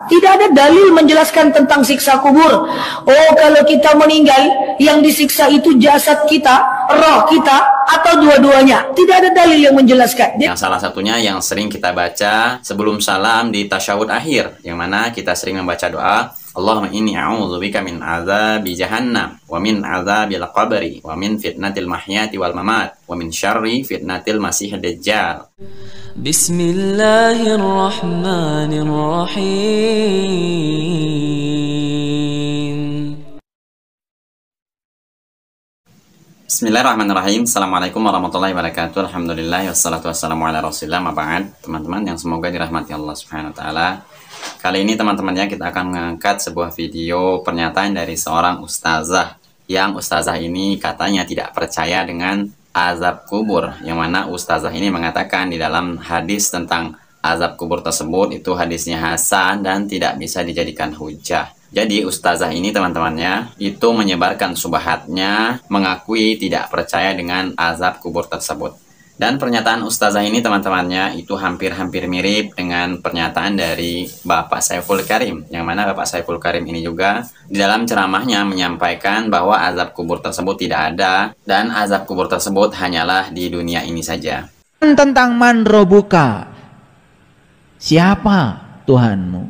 Tidak ada dalil menjelaskan tentang siksa kubur. Oh, kalau kita meninggal, yang disiksa itu jasad kita, roh kita, atau dua-duanya. Tidak ada dalil yang menjelaskan. Yang salah satunya yang sering kita baca sebelum salam di tasyahud akhir, yang mana kita sering membaca doa, Allahumma inni a'udzubika min azabi jahannam, wa min azabil qabri, wa min fitnatil mahyati wal mamat, wa min syarri fitnatil masih dajjal. Bismillahirrahmanirrahim. Bismillahirrahmanirrahim. Assalamualaikum warahmatullahi wabarakatuh. Alhamdulillah wassalatu wassalamu ala rasulillah ma ba'd. Teman-teman yang semoga dirahmati Allah Subhanahu wa taala. Kali ini teman-temannya kita akan mengangkat sebuah video pernyataan dari seorang ustazah, yang ustazah ini katanya tidak percaya dengan azab kubur, yang mana ustazah ini mengatakan di dalam hadis tentang azab kubur tersebut itu hadisnya hasan dan tidak bisa dijadikan hujah. Jadi ustazah ini teman-temannya itu menyebarkan subhatnya, mengakui tidak percaya dengan azab kubur tersebut. Dan pernyataan ustazah ini teman-temannya itu hampir-hampir mirip dengan pernyataan dari Bapak Saiful Karim, yang mana Bapak Saiful Karim ini juga di dalam ceramahnya menyampaikan bahwa azab kubur tersebut tidak ada dan azab kubur tersebut hanyalah di dunia ini saja. Tentang man robuka, siapa Tuhanmu?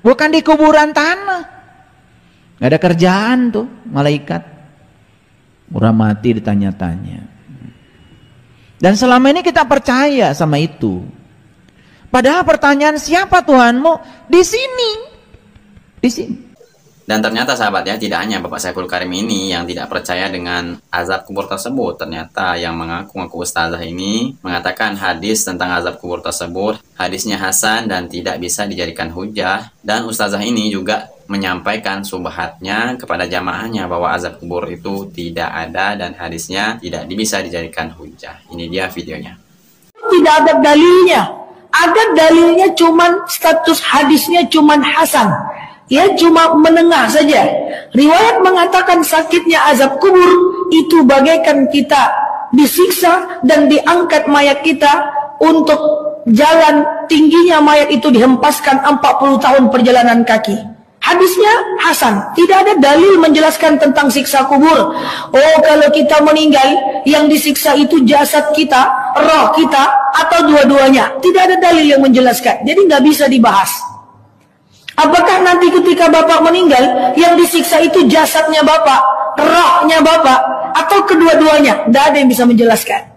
Bukan di kuburan tanah. Gak ada kerjaan tuh malaikat. Udah mati ditanya-tanya. Dan selama ini kita percaya sama itu. Padahal pertanyaan siapa Tuhanmu di sini. Di sini. Dan ternyata sahabat ya, tidak hanya Bapak Saiful Karim ini yang tidak percaya dengan azab kubur tersebut. Ternyata yang mengaku-ngaku ustazah ini mengatakan hadis tentang azab kubur tersebut hadisnya hasan dan tidak bisa dijadikan hujah. Dan ustazah ini juga menyampaikan subhatnya kepada jamaahnya bahwa azab kubur itu tidak ada dan hadisnya tidak bisa dijadikan hujah. Ini dia videonya. Tidak ada dalilnya. Ada dalilnya cuman status hadisnya cuman hasan. Ya, cuma menengah saja. Riwayat mengatakan sakitnya azab kubur itu bagaikan kita disiksa dan diangkat mayat kita untuk jalan tingginya mayat itu dihempaskan 40 tahun perjalanan kaki. Hadisnya hasan, tidak ada dalil menjelaskan tentang siksa kubur. Oh, kalau kita meninggal, yang disiksa itu jasad kita, roh kita, atau dua-duanya. Tidak ada dalil yang menjelaskan, jadi nggak bisa dibahas. Apakah nanti ketika Bapak meninggal, yang disiksa itu jasadnya Bapak, rohnya Bapak, atau kedua-duanya? Tidak ada yang bisa menjelaskan.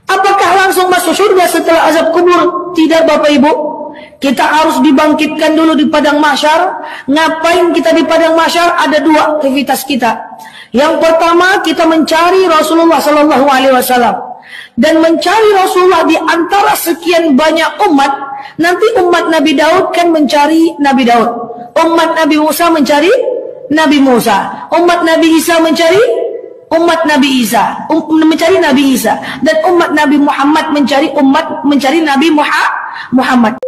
Apakah langsung masuk surga setelah azab kubur? Tidak, Bapak Ibu. Kita harus dibangkitkan dulu di padang mahsyar. Ngapain kita di padang mahsyar? Ada dua aktivitas kita. Yang pertama, kita mencari Rasulullah SAW. Dan mencari Rasulullah di antara sekian banyak umat. Nanti umat Nabi Daud kan mencari Nabi Daud. Umat Nabi Musa mencari Nabi Musa. Umat Nabi Isa mencari umat Nabi Isa. Mencari Nabi Isa. Dan umat Nabi Muhammad mencari Nabi Muhammad.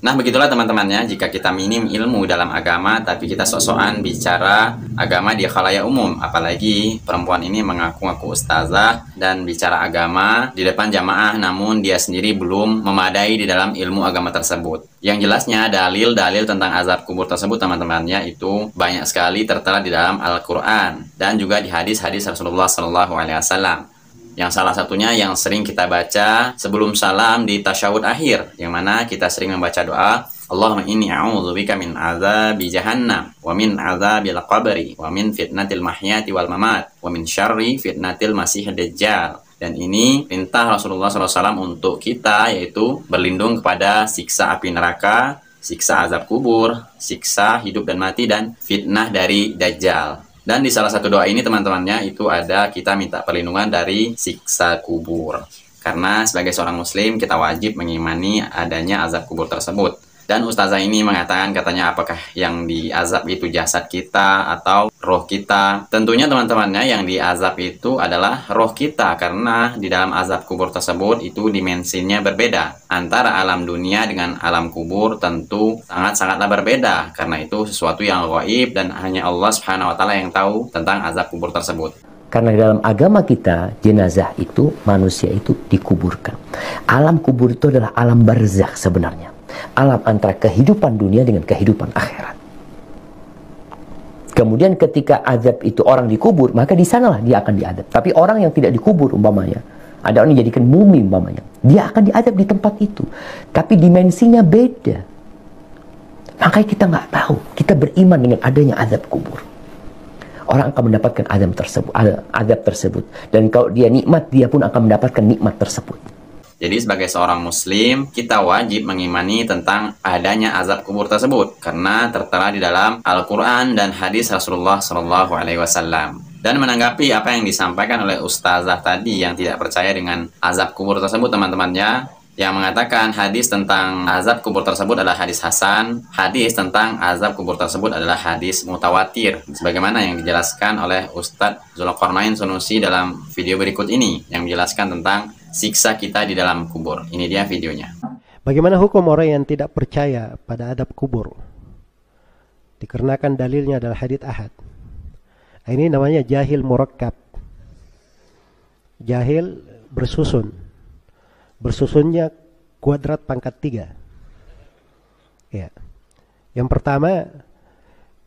Nah begitulah teman-temannya, jika kita minim ilmu dalam agama tapi kita sok-sokan bicara agama di khalayak umum, apalagi perempuan ini mengaku-ngaku ustazah dan bicara agama di depan jamaah namun dia sendiri belum memadai di dalam ilmu agama tersebut. Yang jelasnya dalil-dalil tentang azab kubur tersebut teman-temannya itu banyak sekali tertera di dalam Al-Quran dan juga di hadis-hadis Rasulullah SAW. Yang salah satunya yang sering kita baca sebelum salam di tasyahud akhir, yang mana kita sering membaca doa Allahumma inni a'udzubika min azabi jahannam, wa min azabil qabri, wa min fitnatil mahyati wal mamat, wa min syarri fitnatil masih dajjal. Dan ini perintah Rasulullah SAW untuk kita, yaitu berlindung kepada siksa api neraka, siksa azab kubur, siksa hidup dan mati, dan fitnah dari dajjal. Dan di salah satu doa ini teman-temannya itu ada kita minta perlindungan dari siksa kubur. Karena sebagai seorang muslim kita wajib mengimani adanya azab kubur tersebut. Dan ustazah ini mengatakan katanya apakah yang diazab itu jasad kita atau roh kita. Tentunya teman-temannya yang diazab itu adalah roh kita, karena di dalam azab kubur tersebut itu dimensinya berbeda. Antara alam dunia dengan alam kubur tentu sangat-sangatlah berbeda. Karena itu sesuatu yang gaib dan hanya Allah Subhanahu wa taala yang tahu tentang azab kubur tersebut. Karena di dalam agama kita, jenazah itu, manusia itu dikuburkan. Alam kubur itu adalah alam barzakh sebenarnya. Alam antara kehidupan dunia dengan kehidupan akhirat. Kemudian ketika azab itu orang dikubur, maka di sanalah dia akan diadab. Tapi orang yang tidak dikubur umpamanya, ada orang yang dijadikan mumi umpamanya, dia akan diadab di tempat itu. Tapi dimensinya beda. Makanya kita nggak tahu, kita beriman dengan adanya azab kubur. Orang akan mendapatkan azab tersebut. Dan kalau dia nikmat, dia pun akan mendapatkan nikmat tersebut. Jadi sebagai seorang muslim, kita wajib mengimani tentang adanya azab kubur tersebut karena tertera di dalam Al-Qur'an dan hadis Rasulullah SAW. Dan menanggapi apa yang disampaikan oleh ustazah tadi yang tidak percaya dengan azab kubur tersebut, teman-temannya, yang mengatakan hadis tentang azab kubur tersebut adalah hadis hasan, hadis tentang azab kubur tersebut adalah hadis mutawatir, sebagaimana yang dijelaskan oleh Ustadz Zulkarnain Sunusi dalam video berikut ini, yang menjelaskan tentang siksa kita di dalam kubur. Ini dia videonya. Bagaimana hukum orang yang tidak percaya pada adab kubur? Dikarenakan dalilnya adalah hadits ahad. Ini namanya jahil murakkab. Jahil bersusun. Bersusunnya kuadrat pangkat 3. Ya. Yang pertama,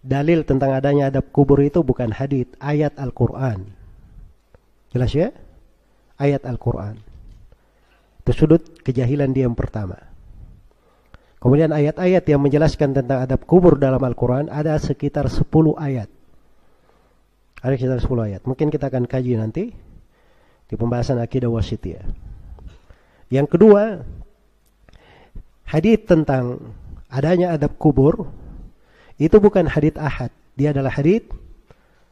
dalil tentang adanya adab kubur itu bukan hadits, ayat Al-Quran. Jelas ya? Ayat Al-Quran. Itu sudut kejahilan dia yang pertama. Kemudian ayat-ayat yang menjelaskan tentang adab kubur dalam Al-Quran ada sekitar 10 ayat. Ada sekitar 10 ayat. Mungkin kita akan kaji nanti di pembahasan akidah wasithiyah. Yang kedua, hadits tentang adanya adab kubur itu bukan hadits ahad, dia adalah hadits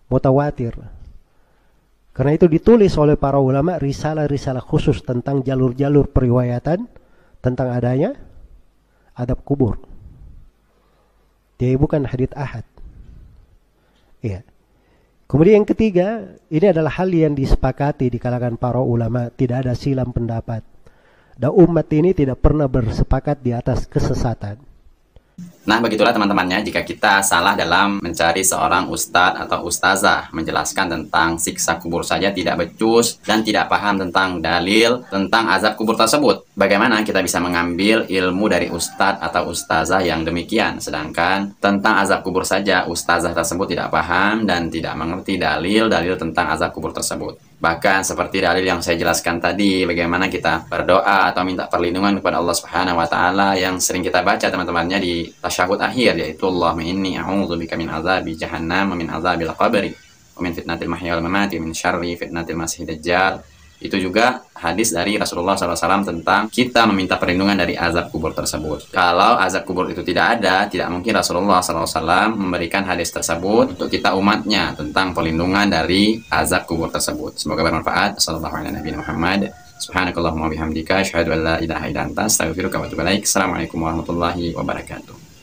mutawatir. Karena itu ditulis oleh para ulama risalah-risalah khusus tentang jalur-jalur periwayatan tentang adanya adab kubur. Dia bukan hadits ahad. Iya. Kemudian yang ketiga, ini adalah hal yang disepakati di kalangan para ulama, tidak ada silang pendapat. Dan umat ini tidak pernah bersepakat di atas kesesatan. Nah, begitulah teman-temannya, jika kita salah dalam mencari seorang ustadz atau ustazah menjelaskan tentang siksa kubur saja tidak becus dan tidak paham tentang dalil tentang azab kubur tersebut, bagaimana kita bisa mengambil ilmu dari ustadz atau ustazah yang demikian? Sedangkan tentang azab kubur saja ustazah tersebut tidak paham dan tidak mengerti dalil-dalil tentang azab kubur tersebut. Bahkan seperti dalil yang saya jelaskan tadi, bagaimana kita berdoa atau minta perlindungan kepada Allah Subhanahu wa taala yang sering kita baca teman-temannya di tasyahud akhir, yaitu Allahumma inni a'udzubika min azabi jahannam wa min azabil qabri wa min fitnatil mahya wal mamati wa min syarri fitnatil masih dajjal. Itu juga hadis dari Rasulullah SAW tentang kita meminta perlindungan dari azab kubur tersebut. Kalau azab kubur itu tidak ada, tidak mungkin Rasulullah SAW memberikan hadis tersebut untuk kita umatnya tentang perlindungan dari azab kubur tersebut. Semoga bermanfaat. Assalamualaikum warahmatullahi wabarakatuh.